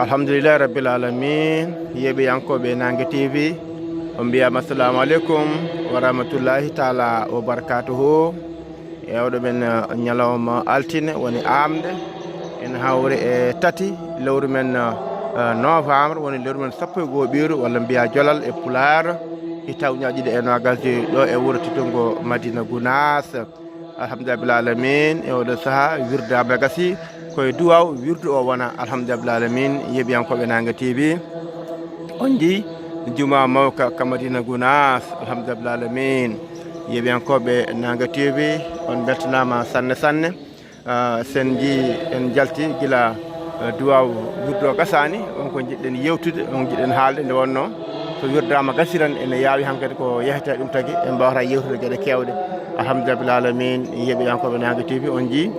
alhamdulillah rabbil alamin yeɓe yankoɓe Nangue TV on mbiyama assalamu aleykum wa rahmatullahi taala wa barakatuhu ewɗo men ñalawma altine woni amde en hawre e tati lewru men novembre woni lewru men sappo e goho ɓiru walla mbiya jolal e pular hitawñaji ɗe e nogalji ɗo e wuuro Tidongo Madina Gounass alhamdulillah rabbil alamin e oɗo saaha wirdama gasi koye duwaw wirdu o wona alhamdulillah rabbil alamin yeɓiyankoɓe Nangue TV on ji juma mawka ka Madina Gounass alhamdulillah rabbil alamin yeɓiyankoɓe Nangue TV on beltanama sanne sanne sen ji en jalti gila duwaw wirdu o gasani on ko jiɗɗen yewtude on jiɗɗen haalde nde wonno so wirdama gasiran ene yaawi hankkadi ko yehete ɗum tagui en mbawata yewtude gueɗe kewɗe alhamdulillah rabbil alamin yeɓiyankoɓe Nangue TV on ji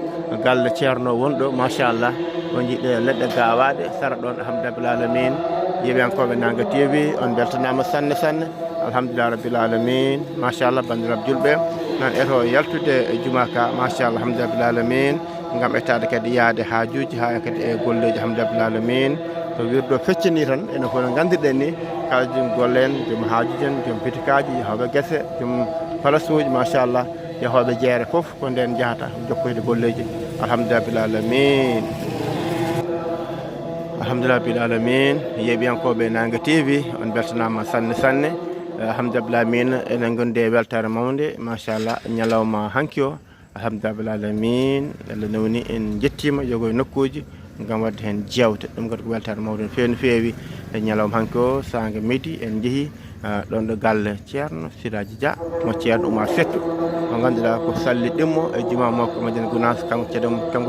galle ceerno wonɗo machallah on jiɗɗe leɗɗe gawaɗe sara ɗon alhamdulillah rabbil alamin yeɓiyankoɓe Nangue TV on beltanama sanne sanne alhamdulillah rabbil alamin machallah bandiraɓe julɓe nan eto yaltude e juma ka machallah alhamdulillah rabbil alamin gam ettade kadi yaade hajuji ha kadi e golleji alhamdulillah rabbil alamin to wirdo feccini tan ene fof no gandirɗen ni kala joom gollen joom hajuji en joom pitikaji yahoɓe guese joom palasuji machallah yahoɓe jeere foof ko nden jahata jokkoyde golleji alhamdulillah rabbil alamin alhamdulillah rabbil alamin yeɓiyankoɓe Nangue TV on beltanama sanne sanne alhamdulillah rabbil alamin enen gondi e weltare mawde machallah ñalawma hanki o alhamdulillah rabbil alamin Allah nawni en jettima yogoye nokkuji gam wadde hen jewte ɗum kadi ko weltare mawde no fewi no fewi e ñalawma hanki o sangue midi en jeehi ɗon ɗo galle ceerno Siraji Dia mo ceerno Oumar Settu mo ganduɗa ko salli ɗimmo e juma makko Madina Gounass kanko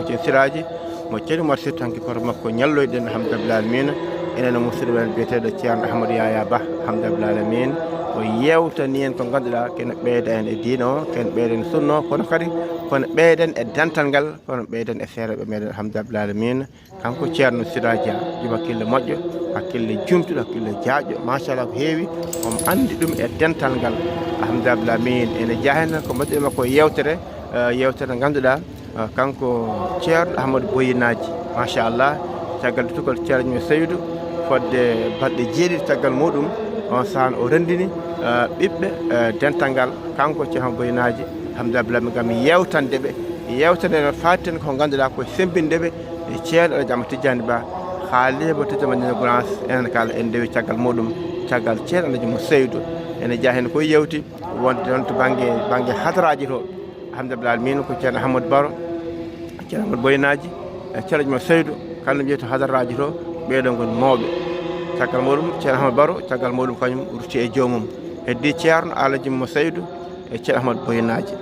ceen Siraji mo ceerno Oumar Settu hanki koto makko ñalloyɗen alhamdulillah rabbil alamin enen musidɗo men biyeteɗo ceerno Ahmadou Yaya Ba alhamdulillah rabbil alamin o yewtani en ko ganduɗa kene ɓeyda en e diine o kene ɓeyden e sunna o kono kadi kono ɓeyden e dental ngal kono ɓeyden e seereɓe meɗen alhamdulillah rabbil alamin kanko ceerno Siraji Dia jom hakkille moƴƴo hakkille jumtuɗo hakkille jaaƴƴo machallah ko heewi omo andi ɗum e dental ngal alhamdulillah rabbil alamin ene jaahen ko mbaɗɗi makko yewtere nde ganduɗa kanko ceerno Ahmadou Boyinaji machallah caggal tutugol ceerno Seydou fodde balɗe jeeɗiɗi caggal muɗum on sahan o rendini ɓiɓɓe dental ngal kanko ceerno Boyinaji alhamdulillah rabbil alamin gam yewtandeɓe yewtande no fatten ko ganduɗa ko sembindeɓe e ceerno Alaji Amadou Tidiani Ba haaliba Tidongo Madina Gounass enen kala en dewi caggal muɗum caggal ceerno Alaji mo Seydou ene jaa hen koye yewti wonde ɗon to banggue hadaraji to alhamdulillah rabbil alamin ko ceerno Ahmadou Baro ceerno Ahmadou Boyinaji e ceerno Alaji mo Seydou kala no wiyete hadaraji to ɓeɗon goni mawɓe caggal muɗum ceerno Ahmadou Baro caggal muɗum kañum rutti e joomum heddi ceerno Alaji mo Seydou e ceerno Ahmadou Boyinaji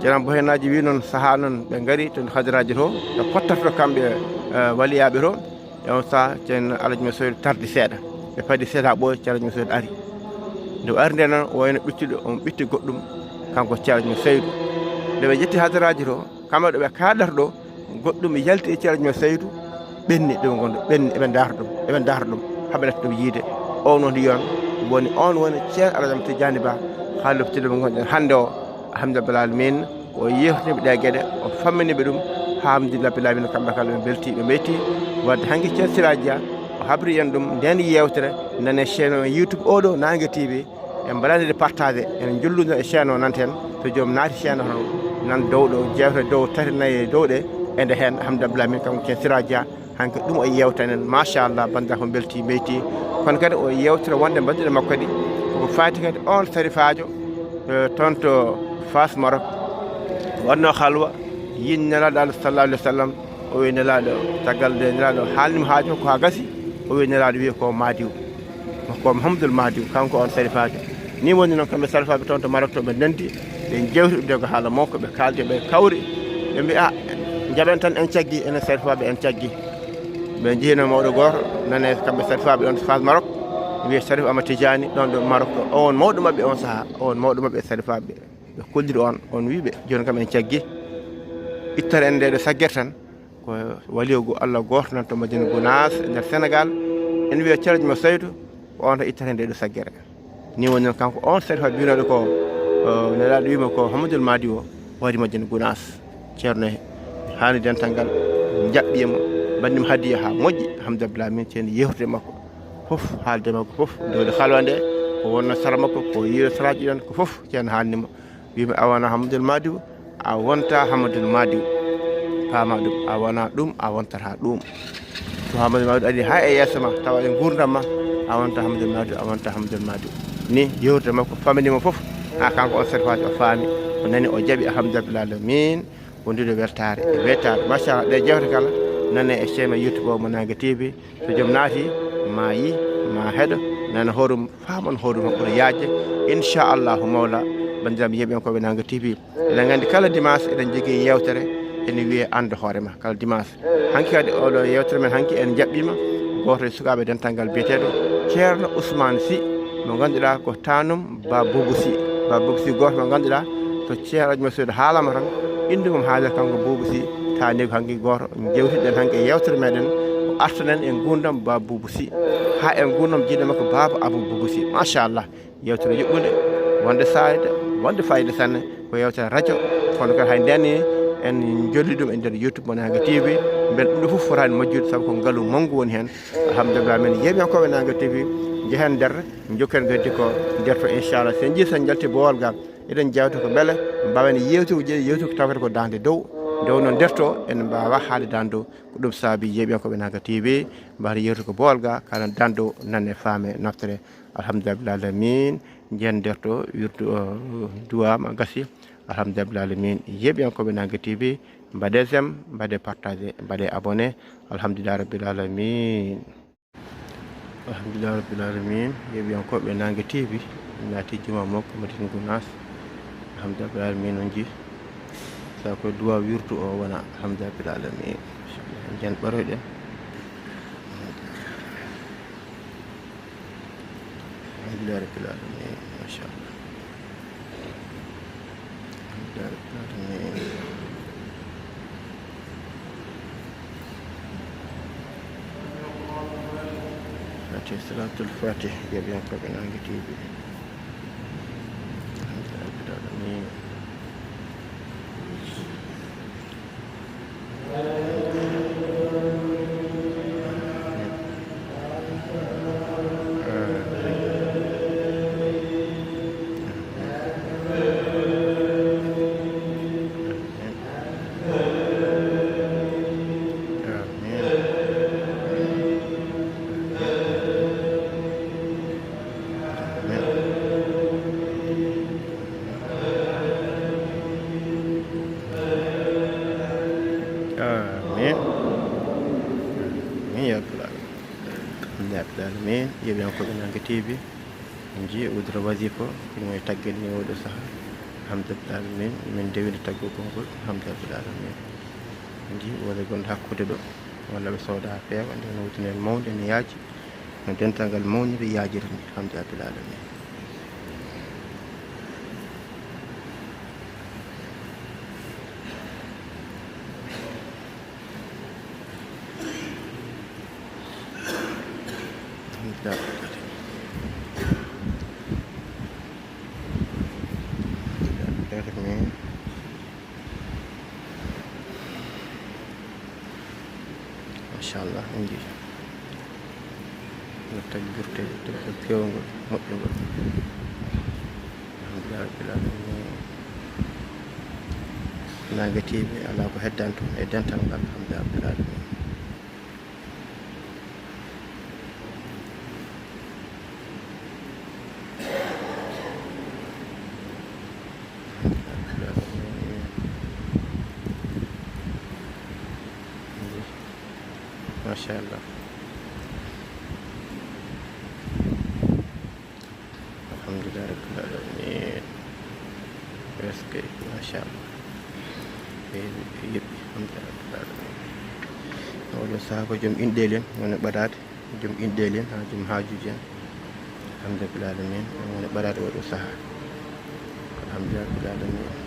ceerno Boyinaji wi noon saaha noon ɓe gaari to hadaraji to ɓe pottato kamɓe waliyaɓe to e on saaha ceerno Alaji mo Seydou tardi seeɗa ɓe paadi seeɗa ɓooya ceerno Alaji mo Seydou ari nde o ari nde noon o wayno ɓittuɗo on ɓitti goɗɗum kanko ceerno Alaji mo Seydou nde ɓe jetti hadaraji to kamɓe ɗo ɓe kaɗata ɗo goɗɗum yalti e ceerno Alaji mo Seydou ɓenni ɗum gonɗo ɓenni eɓe darta ɗum haɓe ɗetta ɗum yiide o noon yon woni on woni ceerno Alaji Amadou Tidiani Ba haaloftiɗo mo gonɗen hannde o alhamdulillah rabbil alamin o yewtiniɓe ɗe gueɗe o famminiɓe ɗum alhamdulillah rabbil alamin kamɓe kala ɓe belti ɓe metti wadde hanki ceerno Siraji Dia o habri en ɗum nden yewtere nane chaîne o YouTube oɗo Nangue TV en mbaɗanide partagé en jolluno e chaîne o nanten to joom naati chaîne o nan dow ɗo jewte dow tati nayyi dow ɗe ende hen alhamdulillah rabbil alamin kanko ceerno Siraji Dia hanke ɗum o yewtanen machallah bandira ko belti meyti kono kadi o yewtira wonde mbaɗɗuɗe makko kadi koko fati kadi on sarifajo toon to Fass Maroc wanno halwa yin nelaɗo Allah sallallahu alaihi wasallam o wi nelaɗo caggal de nelaɗo haalnima haaju ko ha gasi o wi nelaɗo wiye ko Madiw ko Mouhamadoul Madiw kanko on sarifajo ni woni noon kamɓe sarifaɓe toon to Maroc to ɓe nandi ɓe jewti ɗum de ko haala makko ɓe kaldi ɓe kawri ɓe mbi a jaɓen tan en caggi enen sarifaɓe en caggi ɓe jeehino mawɗo goto nane kamɓe sarifaɓe ɗon to Fass Maroc wiye Sharif Amadou Tidiani ɗon ɗo Maroc ɗo on mawɗo mabɓe on saaha on mawɗo mabɓe sarifaɓe ɓe kolliri on wiɓe joni kam en caggi ittore en nde ɗo saggere tan ko waliyogo Allah goto nan to Madina Gounass e nder Sénégal en wiya ceerno Alaji mo Seydou ko on to ittata nde ɗo saggere ni woni noon kanko on sarifa mbinoɗo ko nelaɗo wima ko Mouhamadoul Madiw o wari Madina Gounass ceerno hani dental ngal jaɓɓimo bandim hadiya ha moƴƴi alhamdulillah min ten yewtude makko fof haalde makko fof dowde halwande ko wonno sara makko ko yiiɗo saraji ɗon ko fof ceerno haalnimo wimi a wona Hammadul Madiw a wonta Hammadul Madiw paama ɗum a wona ɗum a wontata ɗum so Hammadul Madiw ari ha e yeeso ma tawa e gurdam ma a wonta Hammadul Madiw a wonta Hammadul Madiw ni yewtude makko faminimo fof ha kanko on sarfati o faami o nani o jaaɓi alhamdulillah alamin wondude weltare e wettare machallah ɗe jewte kala nane e chaine YouTube o mo Nangue TV so joom naati ma yi ma heeɗo nana hoɗum famon hoɗum ɓuura yajde inchallahu mawla bandiraɓe yiiɓe koɓe Nangue TV eɗen gandi kala dimanche eɗen jogui yewtere ene wiye ande hoorema kala dimanche hanki kadi oɗo yewtere men hanki en jaɓɓima goto e sukaɓe dental ngal biyeteɗo ceerno Ousmane Sy mo ganduɗa ko tanum Ba Boubou Sy goto mo ganduɗa to ceerno monsieur haalama tan inde mum haalata kanko Boubou Sy tani ko hanki goto jewtiɗen hanki e yewtere meɗen o artanen en gurdam Ba Boubou Sy ha en gurdam jiiɗe makko Baba Abou Boubou Sy machallah yewtere yuɓɓude wonde sayde wonde fayida sanne ko yewtere radio kono kadi hay ndenni en jolli ɗum e nder YouTube mo Nangue TV beele ɗum ɗo foof fotani majjude saabu ko ngaalu manggu woni hen alhamdulillah men yeeɓiyankoɓe Nangue TV jehen nder jokken gaddi ko nder to inchallah sen jii sen jalti bowol gal eɗen jewta ko beele mbawen yewtude ko tawata ko dande dow noon nder to en mbawa haalde dande dow ko ɗum saabi yeeɓiyankoɓe Nangue TV mbawata yewtude ko bowol ga kala dande dow nane faame naftere alhamdulillah alamin jehen nder to wirdu duwama gasi alhamdulillah alamin yeeɓiyankoɓe Nangue TV mbaɗe j'aime mbaɗe partagé mbaɗe abonné alhamdulillah rabbil alamin alhamdulillah rabbil alamin yeeɓiyankoɓe Nangue TV naati juma makko Madina Gounass alhamdulillah rabbil alamin on jii sa ko duwa wirdu o wona alhamdulillah rabbil alamin jen ɓaroyɗen alhamdulillah rabbil alamin machallah alhamdulillah rabbil alamin salatul fatih yeeɓiyankoɓe Nangue TV alhamdulillah rabbil alamin alamin yeeɓiyankoɓe Nangue TV en jii udra wasifa ino e taggel ni oɗo saaha alhamdulillah alamin min dewino taggo gongol alhamdulillah alamin en jii wole gonɗo hakkude ɗo walla ɓe sooda ha feewa nde no wutine mawde ne yaaji no dental ngal mawnide yaajiri ni alhamdulillah alamin machallah en jii no taggirte debbo pewngol moƴƴugol alhamdulillah rabbil alamin Nangue TV ala ko heddanto e dental ngal alhamdulillah rabbil alamin machallah alhamdulillah rabbil alamin presque machallah yeɓɓi alhamdulillah rabbil alamin oɗo saaha ko joom inɗel en woni ɓadade joom inɗel en ha joom hajuji en alhamdulillah rabbil alamin woni ɓadade oɗo saaha alhamdulillah rabbil alamin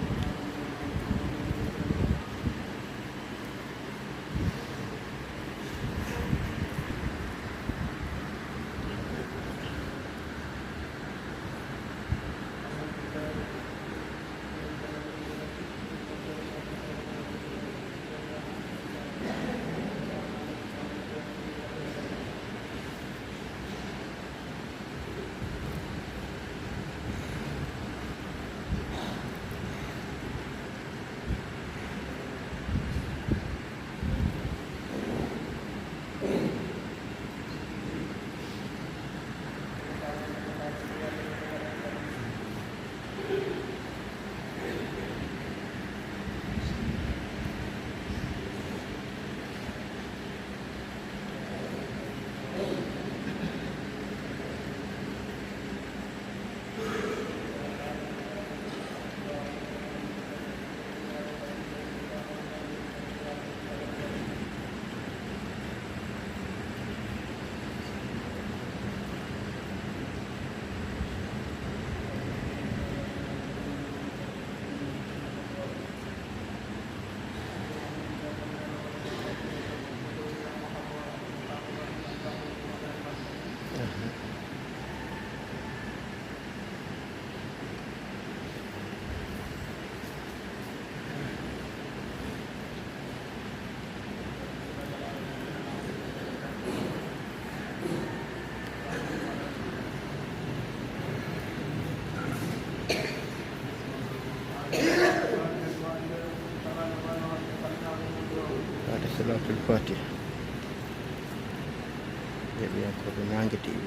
Yeɓiyankoɓe Nangue TV.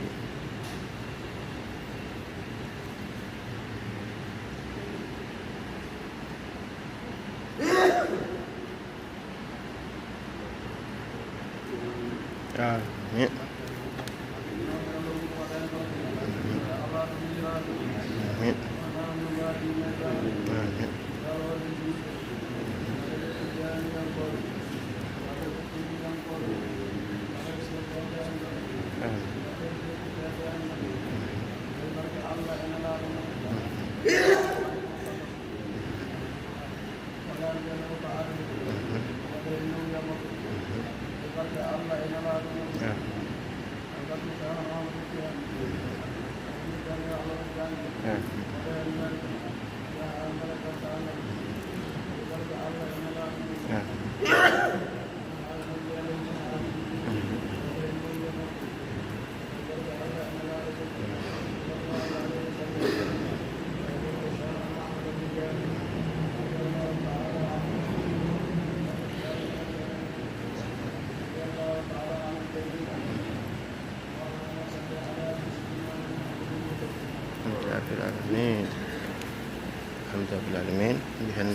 Amin. Amin. Alamin. Alhamdulillah alamin. Bihen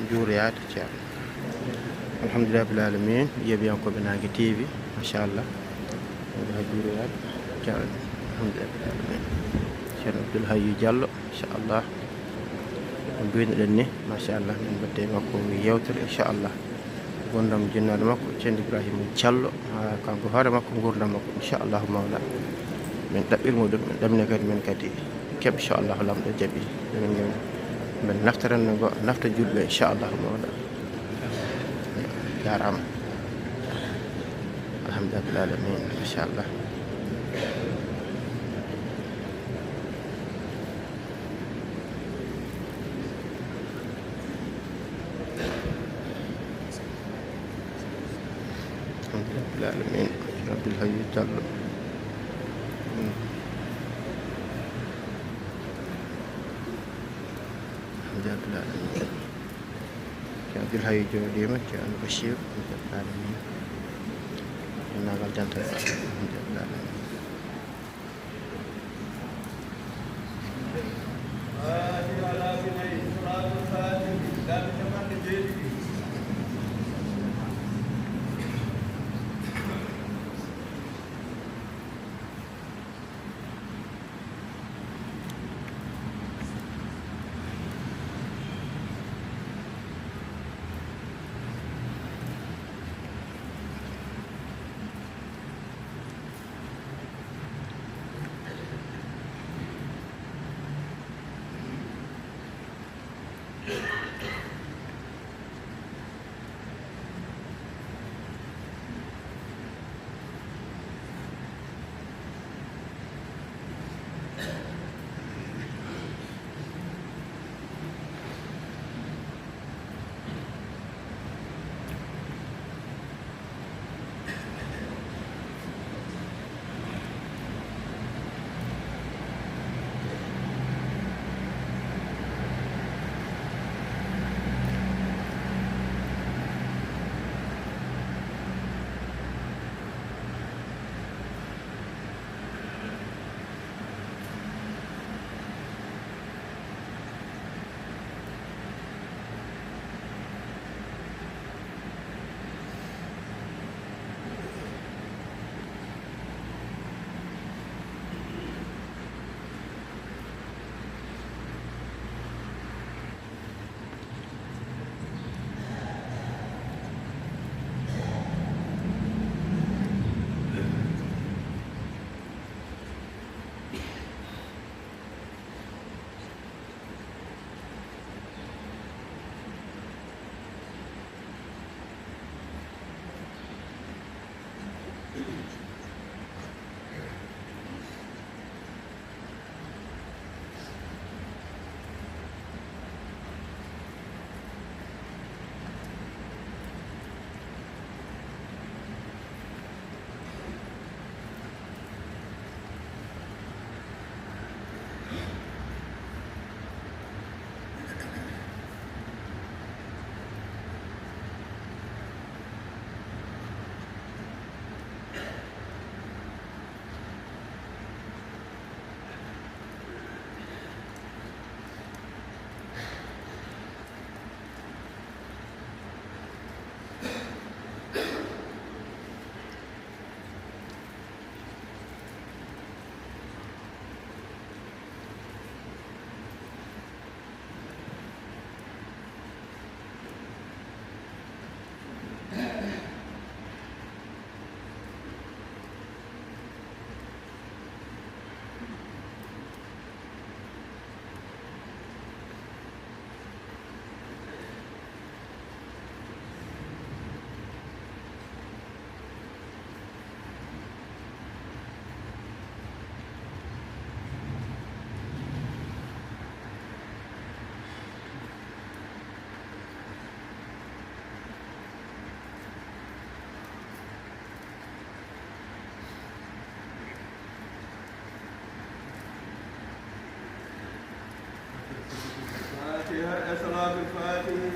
juriyat ceerno. Alhamdulillah bil alamin. Yeɓiyankoɓe Nangue TV machallah. Bihen juriyat ceerno. Alhamdulillah bil alamin. Ceerno Abdoul Hayyu Diallo inchallah. Mbinoɗen ni machallah min mbatte makko yewtere inchallah. Gondam jinnaɗo makko ceerno Ibrahima Diallo kanko hoore makko gurdam makko inchallahu mawla. Min ɗaɓɓirmo ɗum min ɗamine kadi min kadi keɓ inchallahu lamɗo jaaɓi min naftaranno go nafta julɓe inchallahu mawla. Jarama alhamdulillah bil alamin machallah. Alhamdulillah bil alamin. Abdoul Hayyu Diallo. Abdoul Hayyu joɗima ceerno Bachir alhamdulillah alamin. Nagal jantal alhamdulillah alamin. صلاة الفاتحة.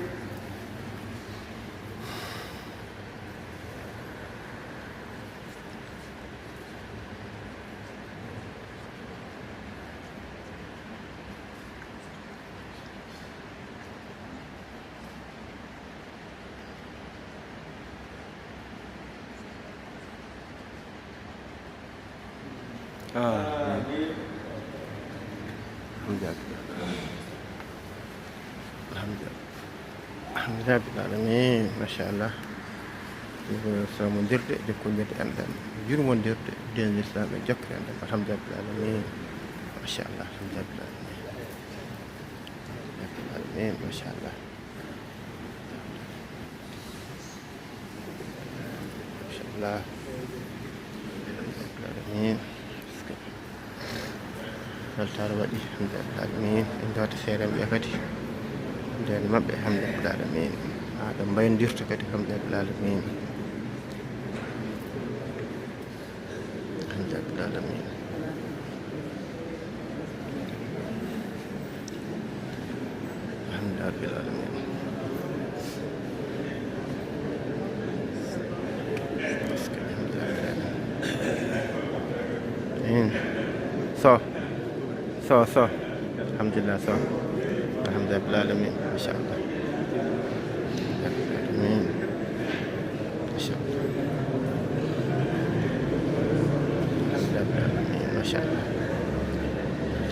الحمد لله رب العالمين ما شاء الله سامونdirde jokkondirde enɗam yurmondirde diine l'islam e jokkere enɗam alhamdulillah rabbil alamin ma sha Allah alhamdulillah rabbil alamin ma sha Allah ma sha Allah rabbil alamin weltare waɗi alhamdulillah rabbil alamin en dewata seeɗa ɓe kadi nden maɓɓe alhamdulillah rabbil alamin haɗa mbaynodirta kadi alhamdulillah rabbil alamin alhamdulillah rabbil alamin alhamdulillah rabbil alamin so alhamdulillah so alhamdulillah rabbil alamin ma sha Allah alamin ma sha Allah ما شاء الله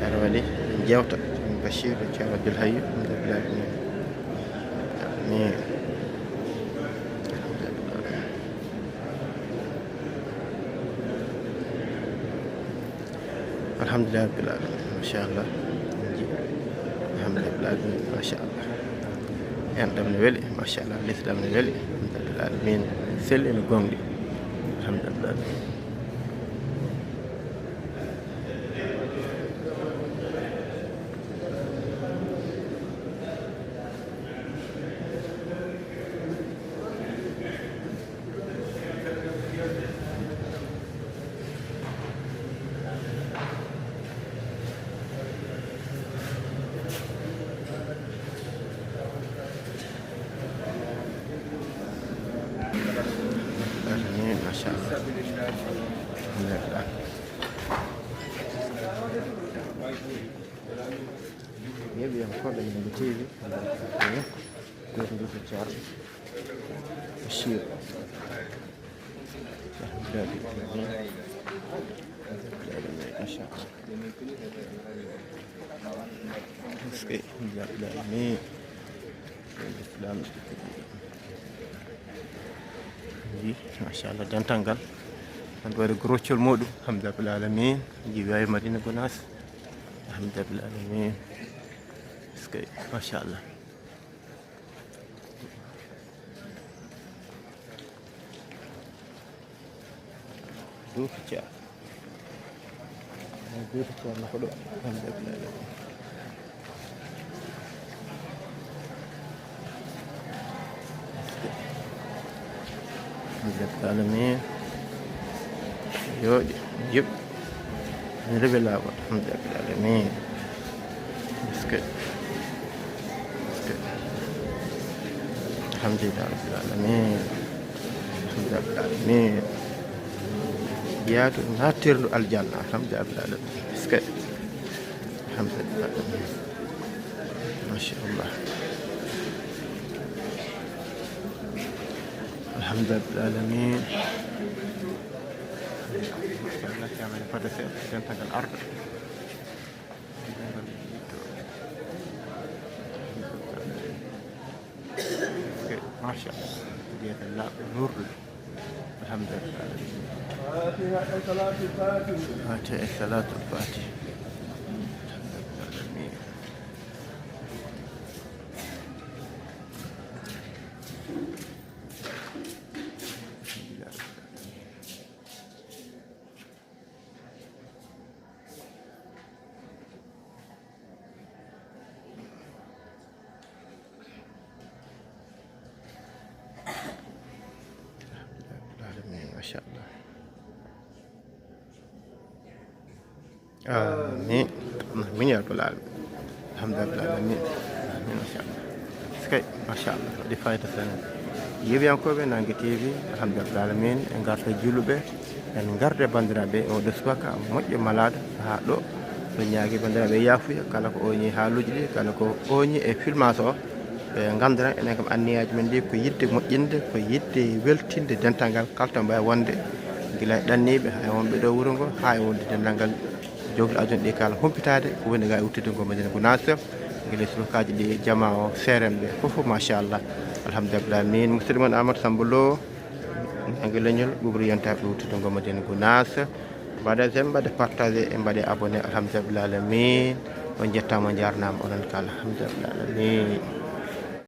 تعالوا عليه جوتا بشير وجاء عبد الحي الحمد لله آمين الحمد لله رب العالمين ما شاء الله الحمد لله رب العالمين ما شاء الله يعني من ولي ما شاء الله الإسلام من ولي الحمد لله رب العالمين سلم قومي الحمد لله ما شاء الله الحمد لله يبي ياخذ من التيفي ياخذ في الشعر الشير ما شاء الله مسكين لا العالمين الإسلام ما شاء الله دانتانغال عند وادي غروتشول مودو الحمد لله رب العالمين جيباي مدينة بناس الحمد لله رب العالمين مسكين ما شاء الله دوك جاء دوك جاء نخلو الحمد لله رب العالمين الحمد لله رب العالمين يودي جيب نربي الله الحمد لله رب العالمين مسكين الحمد لله رب العالمين الحمد لله رب العالمين ياتو ناتير الجنة الحمد لله رب العالمين مسكين الحمد لله رب العالمين ما شاء الله الحمد لله رب العالمين الله يعمل فدسة تنتج الأرض ما شاء الله ديت الله نور الحمد لله رب العالمين فاتحة الصلاة الفاتحة ما شاء الله آمين آمين يا رب العالمين الحمد لله رب العالمين machallah skay machallah waɗi fayida senen yeewiyankoɓe Nangue TV alhamdulillah alamin en garta julluɓe en garde bandiraɓe oɗo subaka moƴƴo malade ha ɗo ɓe ñaagui bandiraɓe yafuya kala ko oñi haaluji ɗi kala ko oñi e filmage o ɓe gandana enen kam anniyaji men ɗi ko yidde moƴƴinde ko yidde weltinde dental ngal kala to mbawi wonde guila e ɗanniɓe hay wonɓe ɗo wuuro ngo ha e wonde dental ngal jogli aduna ɗi kala humpitade ko woni ga e wuttude ngo Madina Gounass guila sukaji ɗi jama o CRM ɓe foof machallah alhamdulillah min musidɗo mon Amadou Samba Lo Nangue leñol ɓuɓri yontaɓe wuttude ngo Madina Gounass mbaɗe sem mbaɗe partagé e mbaɗe abonné alhamdulillah alamin on jettama jarnama onon kala alhamdulillah alamin